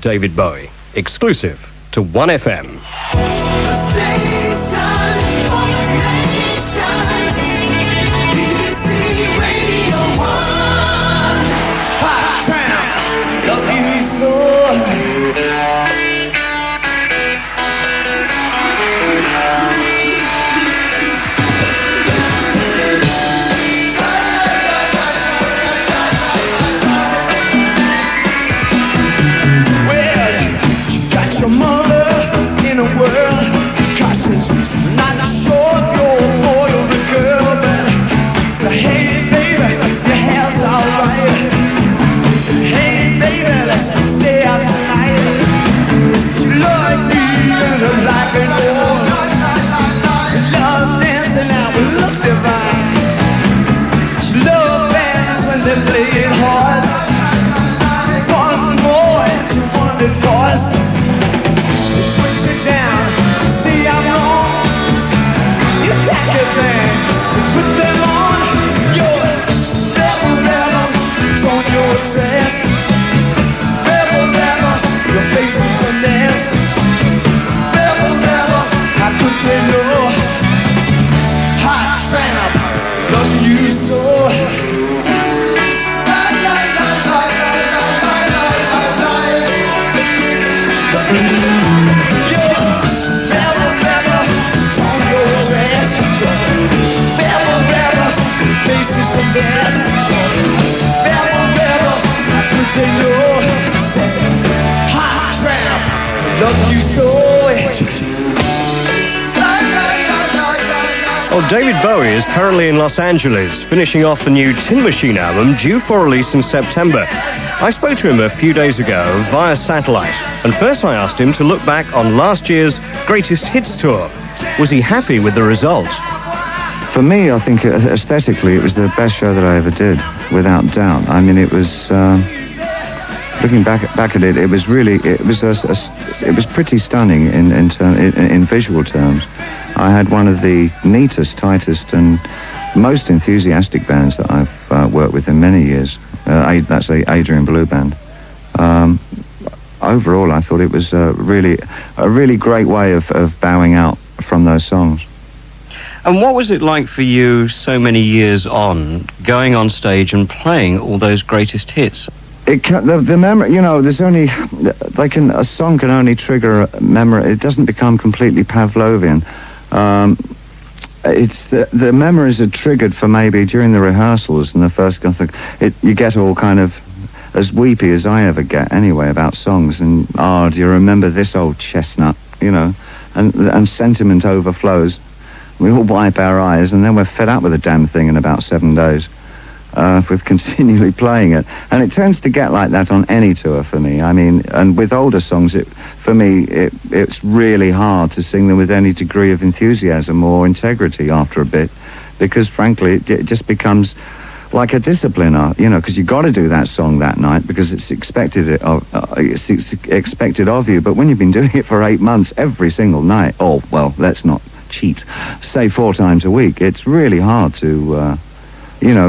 David Bowie, exclusive to 1FM. Well, David Bowie is currently in Los Angeles, finishing off the new Tin Machine album due for release in September. I spoke to him a few days ago via satellite, and first I asked him to look back on last year's Greatest Hits tour. Was he happy with the result? For me, I think aesthetically it was the best show that I ever did, without doubt. I mean, it was looking back at it, it was really it was pretty stunning in visual terms. I had one of the neatest, tightest, and most enthusiastic bands that I've worked with in many years. That's the Adrian Blue Band. Overall, I thought it was a really great way of bowing out from those songs. And what was it like for you, so many years on, going on stage and playing all those greatest hits? The memory, you know, there's only a song can only trigger a memory. It doesn't become completely Pavlovian. It's the memories are triggered for maybe during the rehearsals and the first you get all kind of as weepy as I ever get anyway about songs, and do you remember this old chestnut, you know, and sentiment overflows. We all wipe our eyes, and then we're fed up with the damn thing in about 7 days with continually playing it. And it tends to get like that on any tour for me. I mean, and with older songs, it's really hard to sing them with any degree of enthusiasm or integrity after a bit, because frankly, it just becomes like a discipline, you know, because you've got to do that song that night because it's expected of you. But when you've been doing it for 8 months every single night, let's not cheat, say 4 times a week, it's really hard to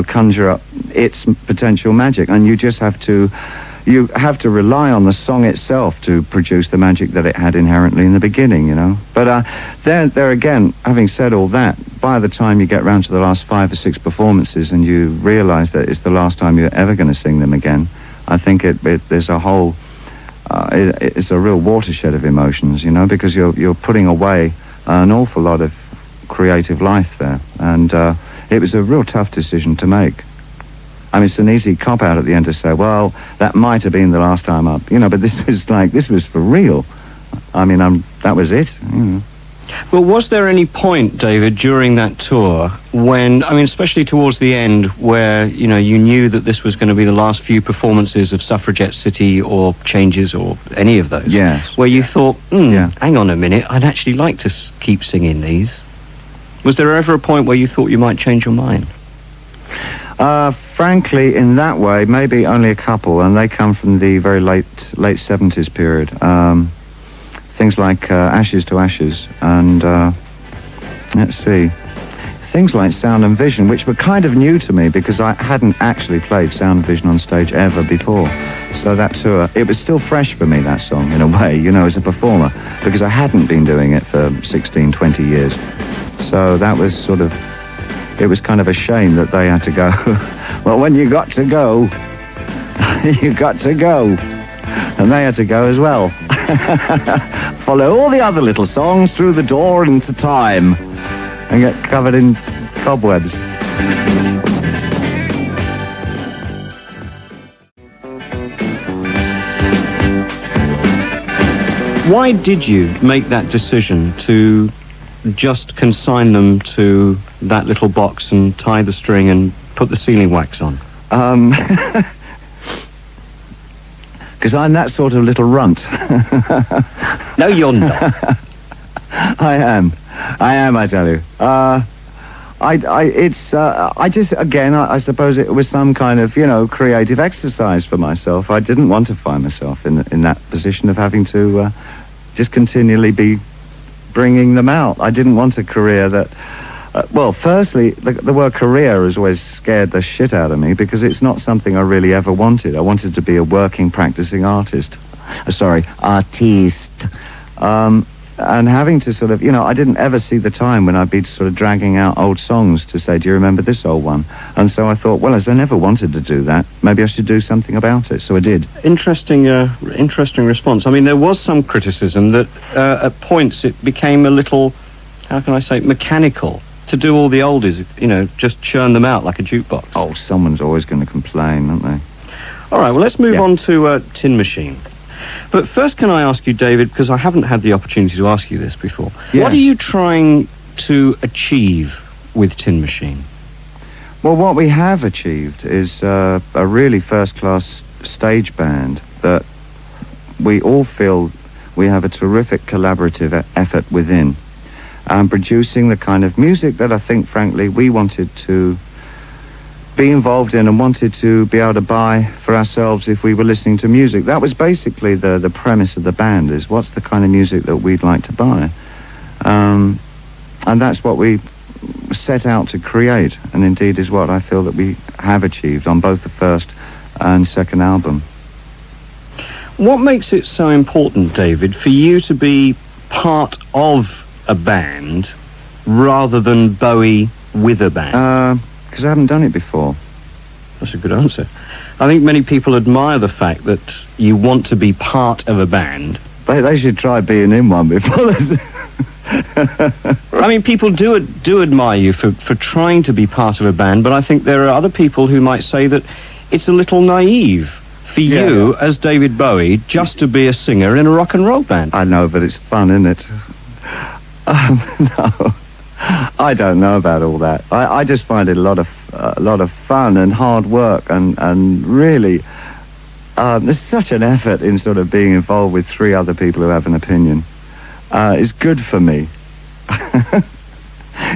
conjure up its potential magic, and you have to rely on the song itself to produce the magic that it had inherently in the beginning, you know. But there again, having said all that, by the time you get round to the last 5 or 6 performances and you realise that it's the last time you're ever going to sing them again, I think there's a whole it's a real watershed of emotions, you know, because you're putting away an awful lot of creative life there, and it was a real tough decision to make. I mean, it's an easy cop-out at the end to say, well, that might have been the last time up, you know, but this was for real. I mean, that was it, you know. Well, was there any point, David, during that tour when, I mean, especially towards the end, where, you know, you knew that this was going to be the last few performances of Suffragette City or Changes or any of those? Yes. Where you thought, hang on a minute, I'd actually like to keep singing these. Was there ever a point where you thought you might change your mind? Frankly, in that way, maybe only a couple, and they come from the very late 70s period. Things like Ashes to Ashes, and let's see, things like Sound and Vision, which were kind of new to me because I hadn't actually played Sound and Vision on stage ever before. So that tour, it was still fresh for me, that song, in a way, you know, as a performer, because I hadn't been doing it for 16, 20 years. So that was sort of, it was kind of a shame that they had to go. Well, when you got to go, you got to go. And they had to go as well. Follow all the other little songs through the door into time and get covered in cobwebs. Why did you make that decision to just consign them to that little box and tie the string and put the sealing wax on? Because I'm that sort of little runt. No, you're not. I am, I tell you. I just, again, I suppose it was some kind of, you know, creative exercise for myself. I didn't want to find myself in that position of having to just continually be bringing them out. I didn't want a career that, well, firstly, the word career has always scared the shit out of me because it's not something I really ever wanted. I wanted to be a working, practicing artist. Artiste. And having to sort of, you know, I didn't ever see the time when I'd be sort of dragging out old songs to say, do you remember this old one? And so I thought, well, as I never wanted to do that, maybe I should do something about it. So I did. Interesting response. I mean, there was some criticism that at points it became a little, how can I say, mechanical to do all the oldies, you know, just churn them out like a jukebox. Oh, someone's always going to complain, aren't they? All right, well, let's move on to Tin Machine. But first, can I ask you, David, because I haven't had the opportunity to ask you this before, what are you trying to achieve with Tin Machine? Well, what we have achieved is a really first-class stage band that we all feel we have a terrific collaborative effort within, producing the kind of music that I think, frankly, we wanted to be involved in and wanted to be able to buy for ourselves if we were listening to music. That was basically the premise of the band, is what's the kind of music that we'd like to buy. And that's what we set out to create, and indeed is what I feel that we have achieved on both the first and second album. What makes it so important, David, for you to be part of a band rather than Bowie with a band? Because I haven't done it before. That's a good answer. I think many people admire the fact that you want to be part of a band. They should try being in one before they... I mean, people do admire you for trying to be part of a band, but I think there are other people who might say that it's a little naive for you, as David Bowie, just to be a singer in a rock and roll band. I know, but it's fun, isn't it? No. I don't know about all that. I just find it a lot of fun and hard work, and really there's such an effort in sort of being involved with three other people who have an opinion. It's good for me.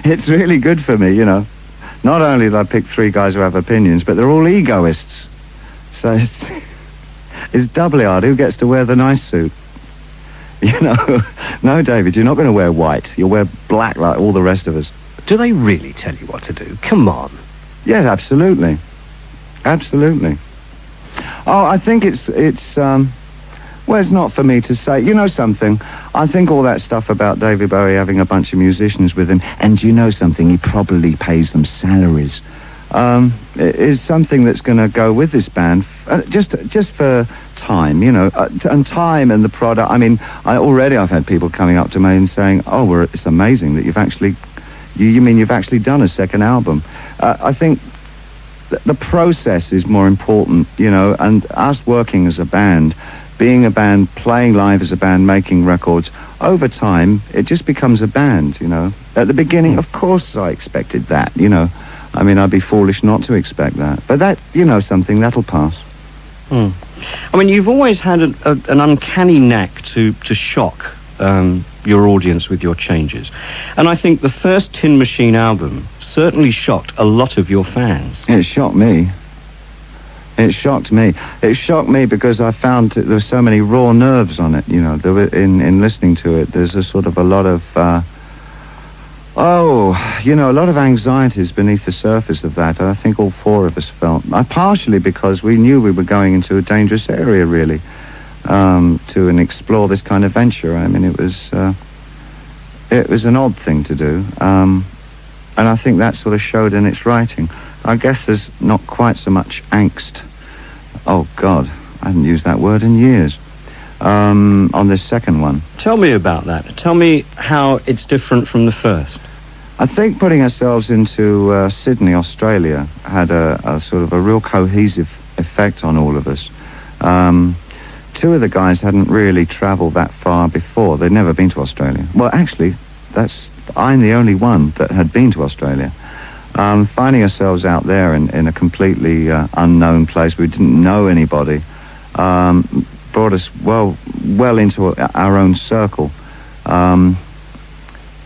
It's really good for me, you know. Not only did I pick three guys who have opinions, but they're all egoists. So it's doubly hard. Who gets to wear the nice suit? You know, no, David, you're not going to wear white. You'll wear black like all the rest of us. Do they really tell you what to do? Come on. Yes, absolutely. Absolutely. Oh, I think it's well, it's not for me to say. You know something? I think all that stuff about David Bowie having a bunch of musicians with him, and you know something? He probably pays them salaries. Is something that's going to go with this band, just for time, you know, and time and the product. I mean, I've had people coming up to me and saying, "Oh, well, it's amazing that you've actually done a second album." I think the process is more important, you know, and us working as a band, being a band, playing live as a band, making records. Over time, it just becomes a band, you know. At the beginning, of course, I expected that, you know. I mean, I'd be foolish not to expect that. But that, you know, something, that'll pass. I mean, you've always had an uncanny knack to shock your audience with your changes. And I think the first Tin Machine album certainly shocked a lot of your fans. It shocked me. It shocked me. It shocked me because I found that there were so many raw nerves on it, you know. There were, in listening to it, there's a sort of a lot of Oh, you know, a lot of anxieties beneath the surface of that. I think all four of us felt. Partially because we knew we were going into a dangerous area, really, to explore this kind of venture. I mean, it was an odd thing to do, and I think that sort of showed in its writing. I guess there's not quite so much angst. Oh, God, I haven't used that word in years. On this second one. Tell me about that. Tell me how it's different from the first. I think putting ourselves into Sydney, Australia, had a sort of a real cohesive effect on all of us. Two of the guys hadn't really travelled that far before. They'd never been to Australia. Well, actually, I'm the only one that had been to Australia. Finding ourselves out there in a completely unknown place, we didn't know anybody, brought us well into our own circle.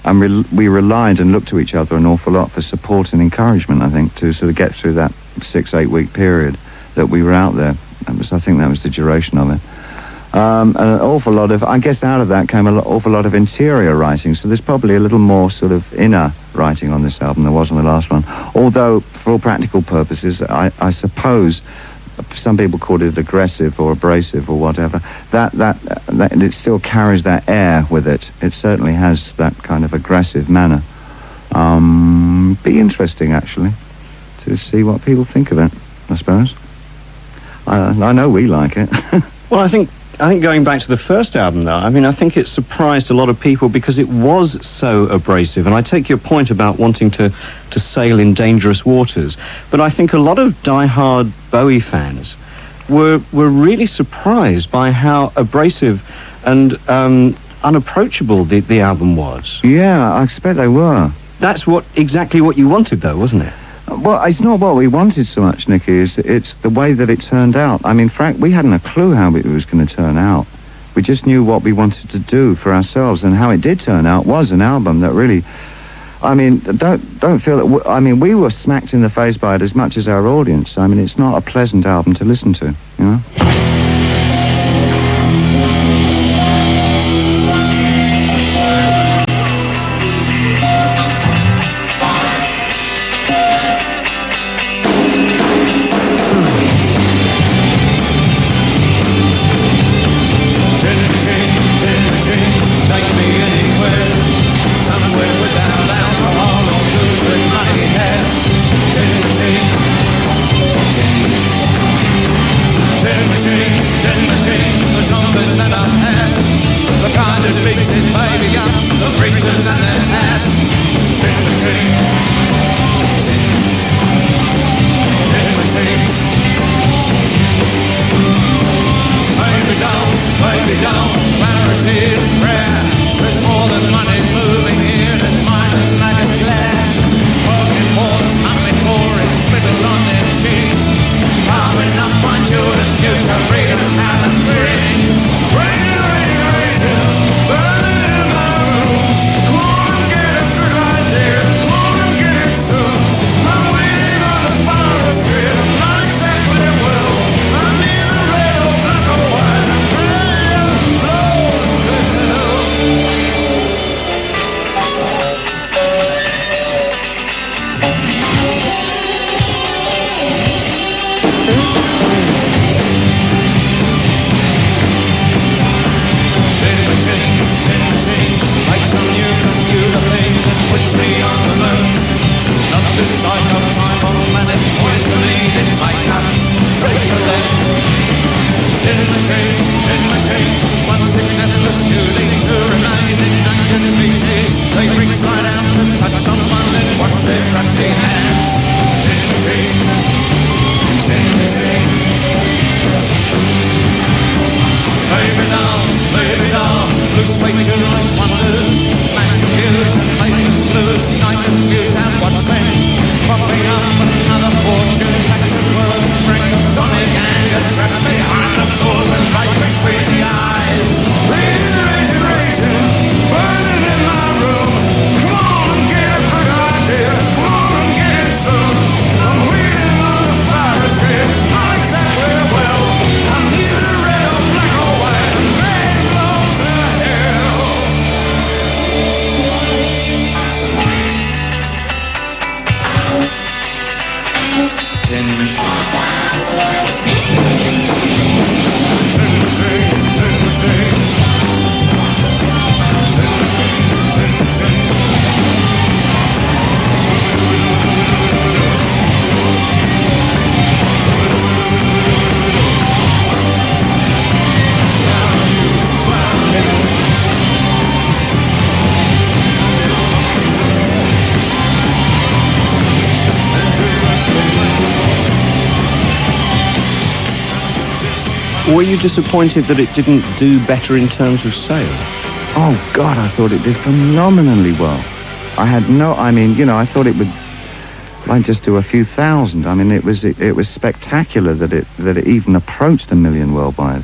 And we relied and looked to each other an awful lot for support and encouragement, I think, to sort of get through that 6-8 week period that we were out there. I think that was the duration of it. An awful lot of, I guess out of that came an awful lot of interior writing, so there's probably a little more sort of inner writing on this album than there was on the last one. Although, for all practical purposes, I suppose some people called it aggressive or abrasive or whatever. That it still carries that air with it. It certainly has that kind of aggressive manner. Be interesting, actually, to see what people think of it, I suppose. I know we like it. Well, I think going back to the first album, though, I mean, I think it surprised a lot of people because it was so abrasive. And I take your point about wanting to sail in dangerous waters. But I think a lot of die-hard Bowie fans were really surprised by how abrasive and unapproachable the album was. Yeah, I expect they were. That's exactly what you wanted, though, wasn't it? Well, it's not what we wanted so much, Nicky. It's the way that it turned out. I mean, Frank, we hadn't a clue how it was going to turn out. We just knew what we wanted to do for ourselves, and how it did turn out was an album that really... I mean, don't feel that... I mean, we were smacked in the face by it as much as our audience. I mean, it's not a pleasant album to listen to, you know? Were you disappointed that it didn't do better in terms of sales? Oh, God, I thought it did phenomenally well. I thought it would might just do a few thousand. I mean, it was spectacular that it even approached 1 million worldwide.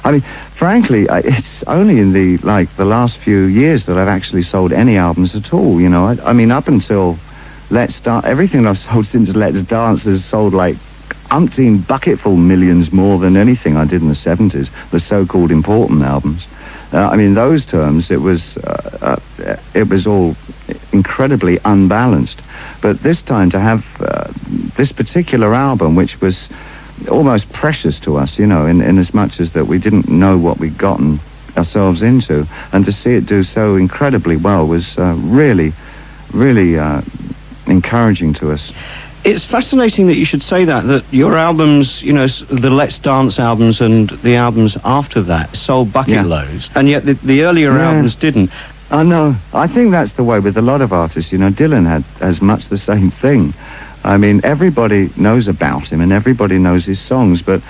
I mean, frankly, it's only in the last few years that I've actually sold any albums at all, you know. I mean, up until Let's Dance, everything I've sold since Let's Dance has sold like umpteen bucketful millions more than anything I did in the 70s, the so-called important albums. I mean, in those terms, it was all incredibly unbalanced. But this time, to have this particular album, which was almost precious to us, you know, in as much as that we didn't know what we'd gotten ourselves into, and to see it do so incredibly well was really, really encouraging to us. It's fascinating that you should say that your albums, you know, the Let's Dance albums and the albums after that sold bucket loads, and yet the earlier albums didn't. I know. I think that's the way with a lot of artists. You know, Dylan had as much the same thing. I mean, everybody knows about him and everybody knows his songs, but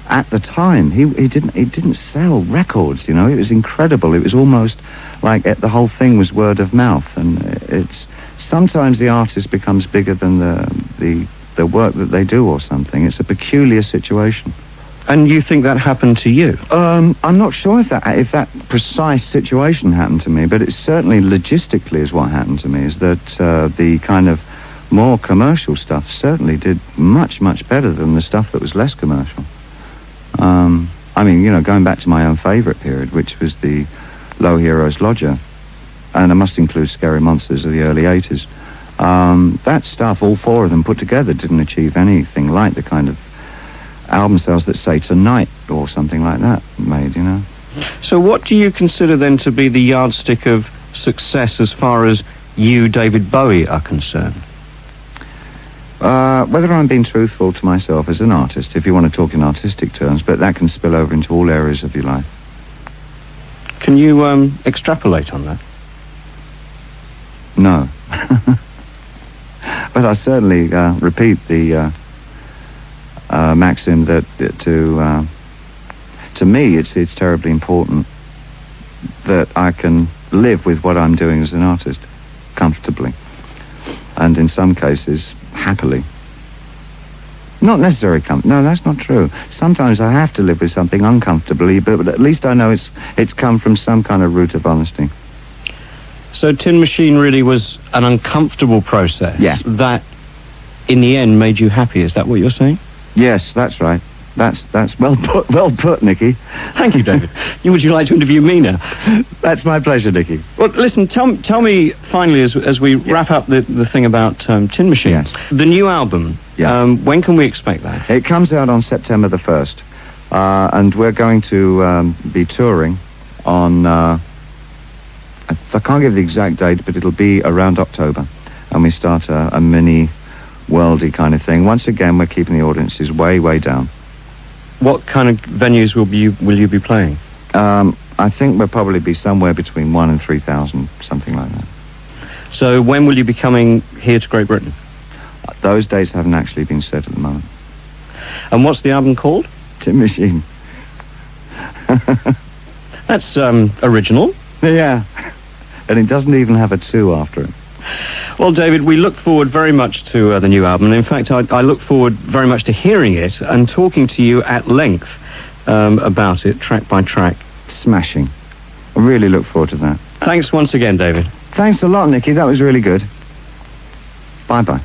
at the time, he didn't sell records, you know. It was incredible. It was almost like the whole thing was word of mouth, and it's... Sometimes the artist becomes bigger than the work that they do or something. It's a peculiar situation. And you think that happened to you? I'm not sure if that precise situation happened to me, but it certainly logistically is what happened to me, is that the kind of more commercial stuff certainly did much, much better than the stuff that was less commercial. I mean, you know, going back to my own favourite period, which was the Low Heroes Lodger, and I must include Scary Monsters of the early 80s. That stuff, all four of them put together, didn't achieve anything like the kind of album sales that, say, Tonight or something like that made, you know. So what do you consider then to be the yardstick of success as far as you, David Bowie, are concerned? Whether I'm being truthful to myself as an artist, if you want to talk in artistic terms, but that can spill over into all areas of your life. Can you extrapolate on that? No. But I certainly repeat the maxim that to me it's terribly important that I can live with what I'm doing as an artist comfortably, and in some cases happily. Not necessarily no, that's not true. Sometimes I have to live with something uncomfortably, but at least I know it's come from some kind of root of honesty. So Tin Machine really was an uncomfortable process that, in the end, made you happy. Is that what you're saying? Yes, that's right. That's well put, Nicky. Thank you, David. Would you like to interview me now? That's my pleasure, Nicky. Well, listen, tell me finally, as we wrap up the thing about Tin Machine, the new album, when can we expect that? It comes out on September the 1st, and we're going to be touring on... I can't give the exact date, but it'll be around October, and we start a mini worldy kind of thing. Once again, we're keeping the audiences way, way down. What kind of venues will you be playing? I think we'll probably be somewhere between 1,000 and 3,000, something like that. So when will you be coming here to Great Britain? Those dates haven't actually been set at the moment. And what's the album called? Tin Machine. That's original. Yeah. And it doesn't even have a 2 after it. Well, David, we look forward very much to the new album. And in fact, I look forward very much to hearing it and talking to you at length about it, track by track. Smashing. I really look forward to that. Thanks once again, David. Thanks a lot, Nicky. That was really good. Bye-bye.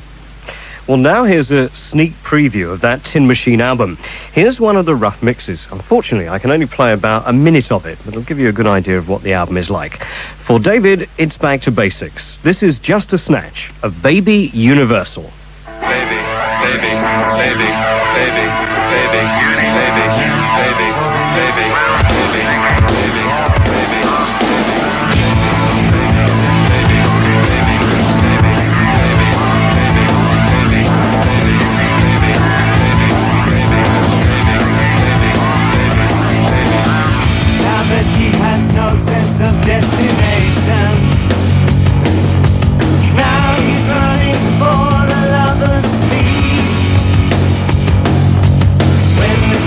Well, now here's a sneak preview of that Tin Machine album. Here's one of the rough mixes. Unfortunately, I can only play about a minute of it, but it'll give you a good idea of what the album is like. For David, it's back to basics. This is just a snatch of Baby Universal. Baby, baby, baby, baby, baby, baby, baby, baby, when the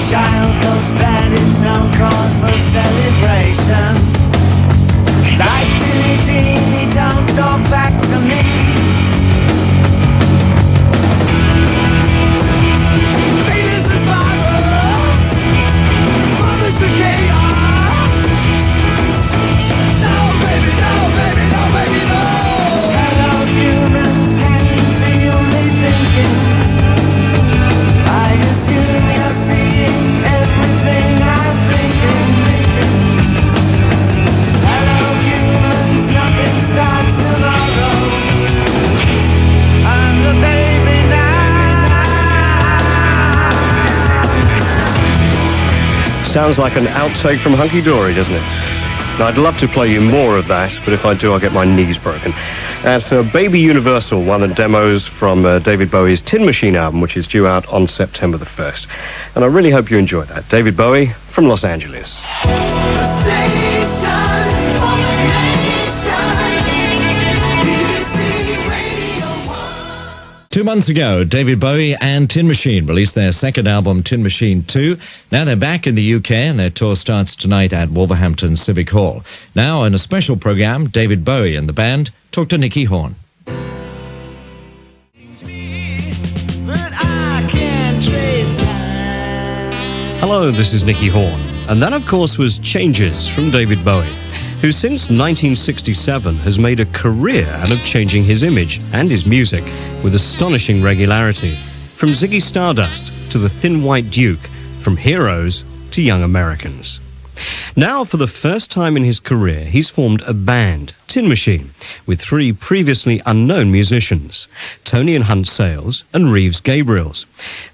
sounds like an outtake from Hunky Dory, doesn't it? Now, I'd love to play you more of that, but if I do, I'll get my knees broken. That's Baby Universal, one of the demos from David Bowie's Tin Machine album, which is due out on September the 1st. And I really hope you enjoyed that. David Bowie from Los Angeles. 2 months ago, David Bowie and Tin Machine released their second album, Tin Machine 2. Now they're back in the UK and their tour starts tonight at Wolverhampton Civic Hall. Now, in a special program, David Bowie and the band talk to Nicky Horne. Hello, this is Nicky Horne. And that, of course, was Changes from David Bowie, who since 1967 has made a career out of changing his image and his music with astonishing regularity. From Ziggy Stardust to the Thin White Duke, from Heroes to Young Americans. Now, for the first time in his career, he's formed a band, Tin Machine, with 3 previously unknown musicians, Tony and Hunt Sales and Reeves Gabriels.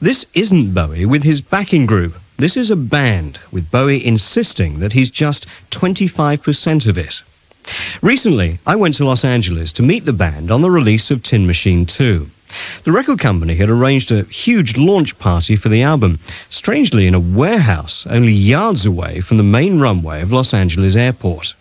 This isn't Bowie with his backing group. This is a band, with Bowie insisting that he's just 25% of it. Recently, I went to Los Angeles to meet the band on the release of Tin Machine 2. The record company had arranged a huge launch party for the album, strangely in a warehouse only yards away from the main runway of Los Angeles Airport.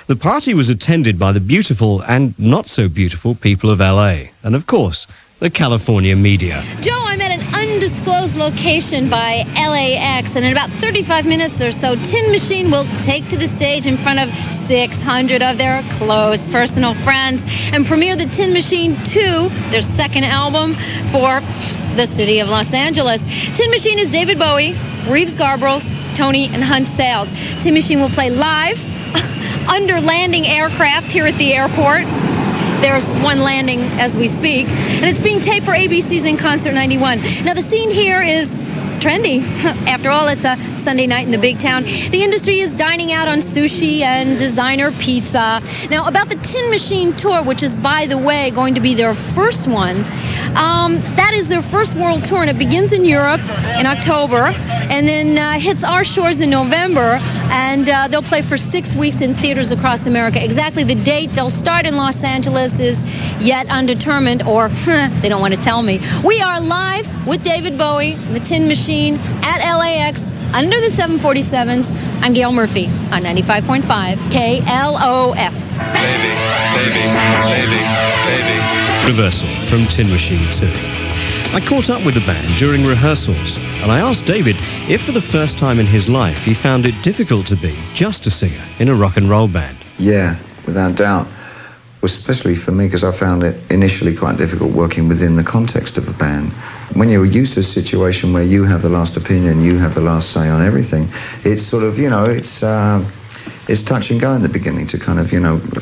The party was attended by the beautiful and not so beautiful people of LA, and of course, the California media. Joe, I'm at an undisclosed location by LAX, and in about 35 minutes or so, Tin Machine will take to the stage in front of 600 of their close personal friends and premiere the Tin Machine 2, their second album, for the city of Los Angeles. Tin Machine is David Bowie, Reeves Gabriels, Tony, and Hunt Sales. Tin Machine will play live under landing aircraft here at the airport. There's one landing as we speak, and it's being taped for ABC's In Concert 91. Now, the scene here is trendy. After all, it's a Sunday night in the big town. The industry is dining out on sushi and designer pizza. Now, about the Tin Machine tour, which is, by the way, going to be their first one, that is their first world tour, and it begins in Europe in October and then hits our shores in November, and they'll play for 6 weeks in theaters across America. Exactly the date they'll start in Los Angeles is yet undetermined, or they don't want to tell me. We are live with David Bowie, the Tin Machine, at LAX under the 747s. I'm Gail Murphy on 95.5 KLOS. Baby, baby, baby, baby. Reversal from Tin Machine 2. I caught up with the band during rehearsals, and I asked David if for the first time in his life he found it difficult to be just a singer in a rock and roll band. Yeah, without doubt. Especially for me, because I found it initially quite difficult working within the context of a band. When you're used to a situation where you have the last opinion, you have the last say on everything, it's sort of, it's touch and go in the beginning to kind of,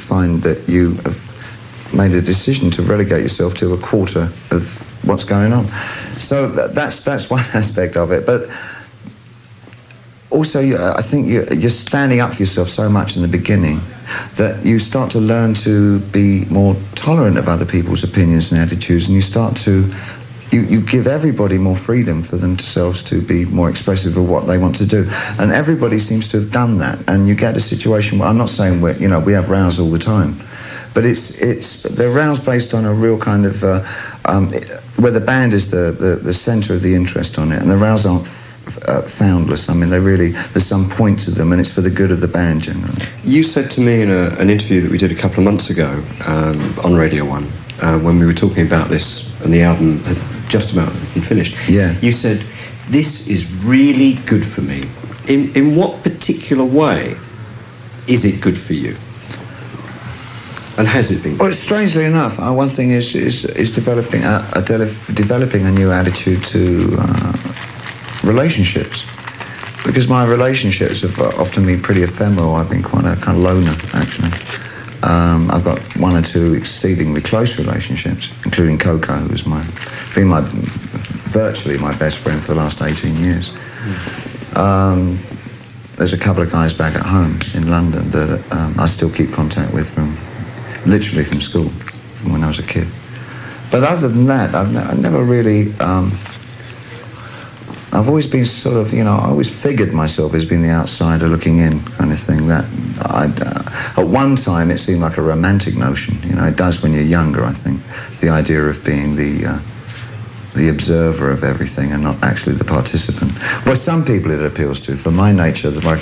find that you have made a decision to relegate yourself to a quarter of what's going on. So that's one aspect of it. But also, I think you're standing up for yourself so much in the beginning that you start to learn to be more tolerant of other people's opinions and attitudes, and you start to you give everybody more freedom for themselves to be more expressive of what they want to do. And everybody seems to have done that. And you get a situation where, I'm not saying we have rows all the time, but they're rows based on a real kind of where the band is the centre of the interest on it, and the rows aren't foundless. I mean, there's some point to them, and it's for the good of the band generally. You said to me in an interview that we did a couple of months ago on Radio 1, when we were talking about this and the album had just about been finished. Yeah. You said, this is really good for me. In what particular way is it good for you? And has it been? Well, strangely enough, one thing is developing a new attitude to relationships, because my relationships have often been pretty ephemeral. I've been quite a kind of loner, actually. I've got 1 or 2 exceedingly close relationships, including Coco, who's been virtually my best friend for the last 18 years. There's a couple of guys back at home in London that I still keep contact with literally from school, from when I was a kid. But other than that, I've never really I've always been sort of, I always figured myself as being the outsider looking in kind of thing. That at one time it seemed like a romantic notion. It does when you're younger, I think. The idea of being the observer of everything and not actually the participant. Well, some people it appeals to. For my nature, my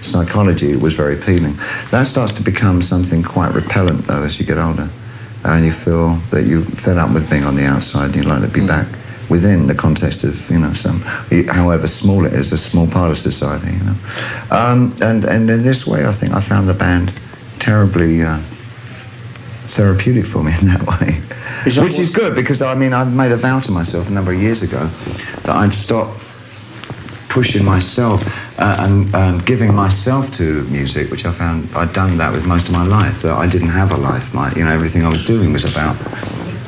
psychology, it was very appealing. That starts to become something quite repellent, though, as you get older. And you feel that you're fed up with being on the outside and you'd like to be back within the context of, some, however small it is, a small part of society, And in this way, I think I found the band terribly therapeutic for me in that way. Which is good, because, I made a vow to myself a number of years ago that I'd stop pushing myself and giving myself to music, which I found I'd done that with most of my life, that I didn't have a life. Everything I was doing was about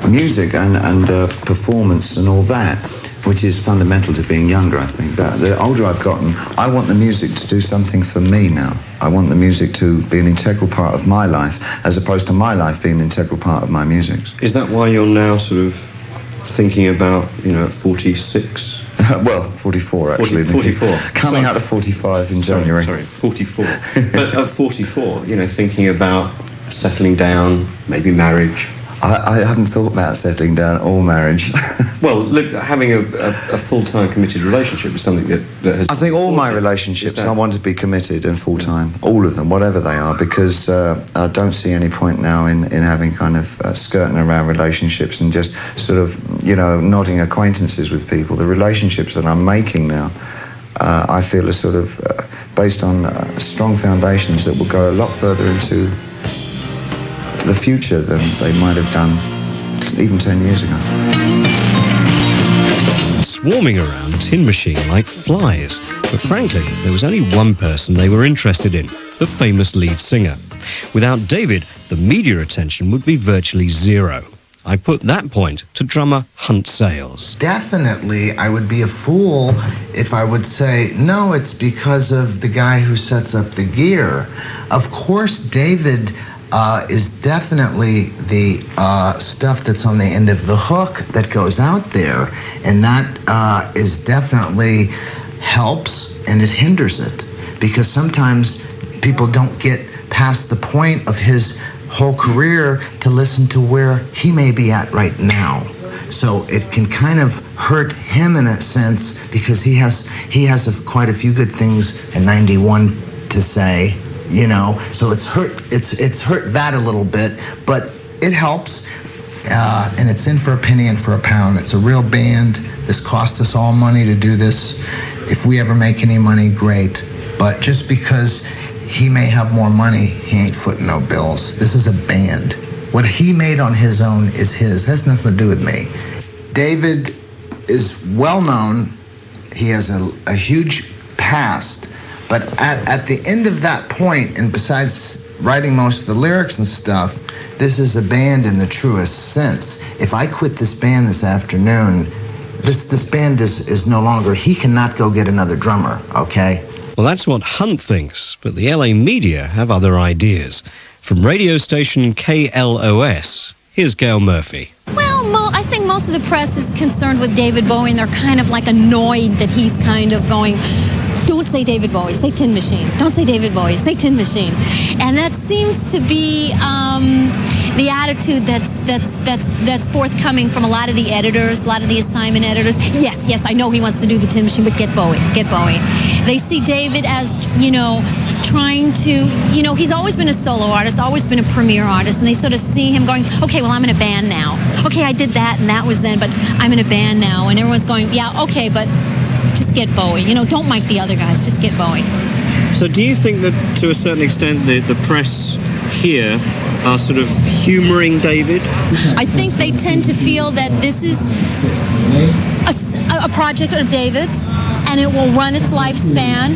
music and performance and all that, which is fundamental to being younger, I think. But the older I've gotten, I want the music to do something for me now. I want the music to be an integral part of my life, as opposed to my life being an integral part of my music's. Is that why you're now sort of thinking about, 46? Well, 44, actually. 44. Coming out of 45 in January. Sorry, 44. But at 44, thinking about settling down, maybe marriage. I haven't thought about settling down or marriage. Well, look, having a full-time committed relationship is something that has... I think all my relationships, I want to be committed and full-time, all of them, whatever they are, because I don't see any point now in having kind of skirting around relationships and just sort of, nodding acquaintances with people. The relationships that I'm making now, I feel are sort of based on strong foundations that will go a lot further into the future than they might have done even 10 years ago. Swarming around Tin Machine like flies. But frankly, there was only one person they were interested in, the famous lead singer. Without David, the media attention would be virtually zero. I put that point to drummer Hunt Sales. Definitely, I would be a fool if I would say, no, it's because of the guy who sets up the gear. Of course, David is definitely the stuff that's on the end of the hook that goes out there, and that is definitely helps and it hinders it, because sometimes people don't get past the point of his whole career to listen to where he may be at right now. So it can kind of hurt him in a sense, because he has quite a few good things in '91 to say. So it's hurt that a little bit, but it helps, and it's in for a penny and for a pound. It's a real band. This cost us all money to do this. If we ever make any money, great. But just because he may have more money, he ain't footing no bills. This is a band. What he made on his own is his. It has nothing to do with me. David is well known. He has a huge past. But at the end of that point, and besides writing most of the lyrics and stuff, this is a band in the truest sense. If I quit this band this afternoon, this band is no longer, he cannot go get another drummer, okay? Well, that's what Hunt thinks, but the LA media have other ideas. From radio station KLOS, here's Gail Murphy. Well, I think most of the press is concerned with David Bowie, and they're kind of like annoyed that he's kind of going, don't say David Bowie, say Tin Machine. Don't say David Bowie, say Tin Machine. And that seems to be the attitude that's forthcoming from a lot of the editors, a lot of the assignment editors. Yes, I know he wants to do the Tin Machine, but get Bowie. They see David as, trying to, he's always been a solo artist, always been a premier artist, and they sort of see him going, okay, well, I'm in a band now. Okay, I did that, and that was then, but I'm in a band now. And everyone's going, yeah, okay, but just get Bowie. Don't mic the other guys, just get Bowie. So do you think that, to a certain extent, the press here are sort of humouring David? I think they tend to feel that this is a project of David's, and it will run its lifespan.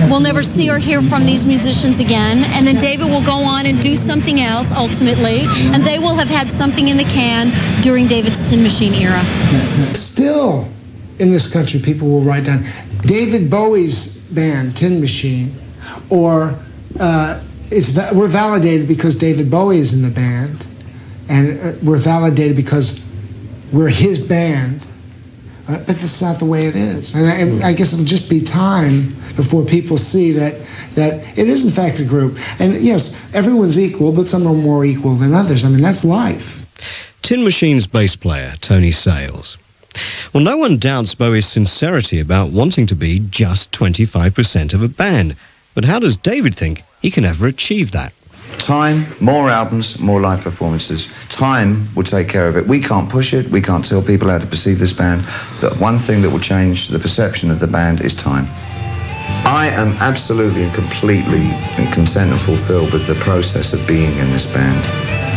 We'll never see or hear from these musicians again, and then David will go on and do something else ultimately, and they will have had something in the can during David's Tin Machine era. Still, in this country, people will write down David Bowie's band, Tin Machine, or we're validated because David Bowie is in the band, and we're validated because we're his band. But that's not the way it is. And I guess it'll just be time before people see that it is in fact a group. And yes, everyone's equal, but some are more equal than others. I mean, that's life. Tin Machine's bass player, Tony Sales. Well, no one doubts Bowie's sincerity about wanting to be just 25% of a band. But how does David think he can ever achieve that? Time, more albums, more live performances. Time will take care of it. We can't push it. We can't tell people how to perceive this band. The one thing that will change the perception of the band is time. I am absolutely and completely content and fulfilled with the process of being in this band.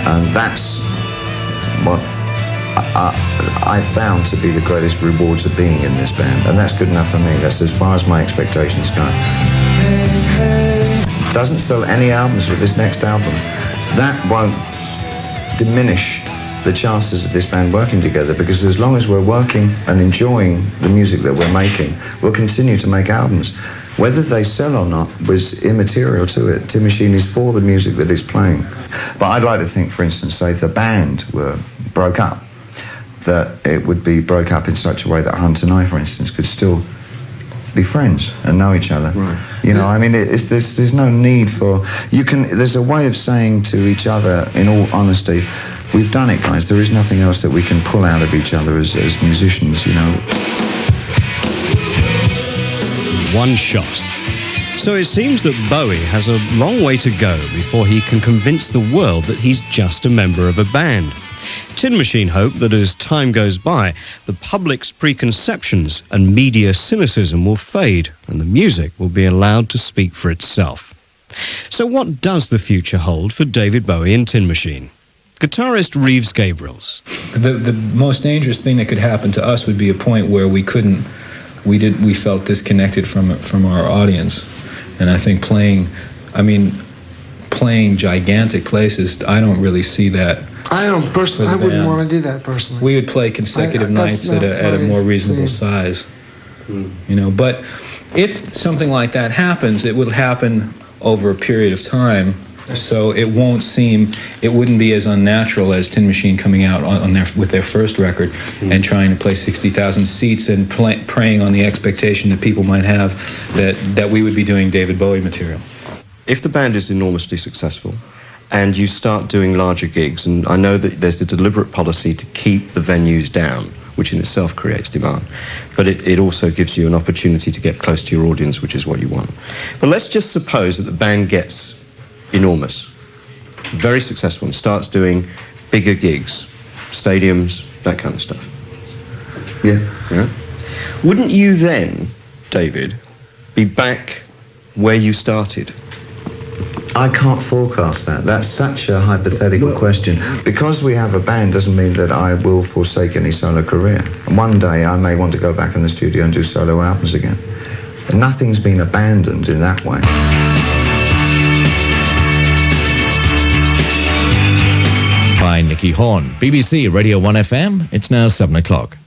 And that's what I found to be the greatest rewards of being in this band. And that's good enough for me. That's as far as my expectations go. Doesn't sell any albums with this next album. That won't diminish the chances of this band working together, because as long as we're working and enjoying the music that we're making, we'll continue to make albums. Whether they sell or not was immaterial to it. Tin Machine is for the music that it's playing. But I'd like to think, for instance, say if the band broke up, that it would be broke up in such a way that Hunt and I, for instance, could still be friends and know each other. Right. You know, I mean, there's no need for... There's a way of saying to each other, in all honesty, we've done it, guys. There is nothing else that we can pull out of each other as musicians, you know. One shot. So it seems that Bowie has a long way to go before he can convince the world that he's just a member of a band. Tin Machine hope that as time goes by, the public's preconceptions and media cynicism will fade and the music will be allowed to speak for itself. So what does the future hold for David Bowie and Tin Machine? Guitarist Reeves Gabriels. The most dangerous thing that could happen to us would be a point where we felt disconnected from our audience. And I think playing gigantic places, I don't really see that. I don't personally. I wouldn't want to do that personally. We would play consecutive nights at a more reasonable size, you know. But if something like that happens, it would happen over a period of time, so it wouldn't be as unnatural as Tin Machine coming out with their first record and trying to play 60,000 seats and preying on the expectation that people might have that we would be doing David Bowie material. If the band is enormously successful and you start doing larger gigs, and I know that there's a deliberate policy to keep the venues down, which in itself creates demand, but it also gives you an opportunity to get close to your audience, which is what you want. But let's just suppose that the band gets enormous, very successful, and starts doing bigger gigs, stadiums, that kind of stuff. Yeah? Wouldn't you then, David, be back where you started? I can't forecast that. That's such a hypothetical question. Because we have a band doesn't mean that I will forsake any solo career. And one day I may want to go back in the studio and do solo albums again. And nothing's been abandoned in that way. By Nicky Horne, BBC Radio 1 FM. It's now 7 o'clock.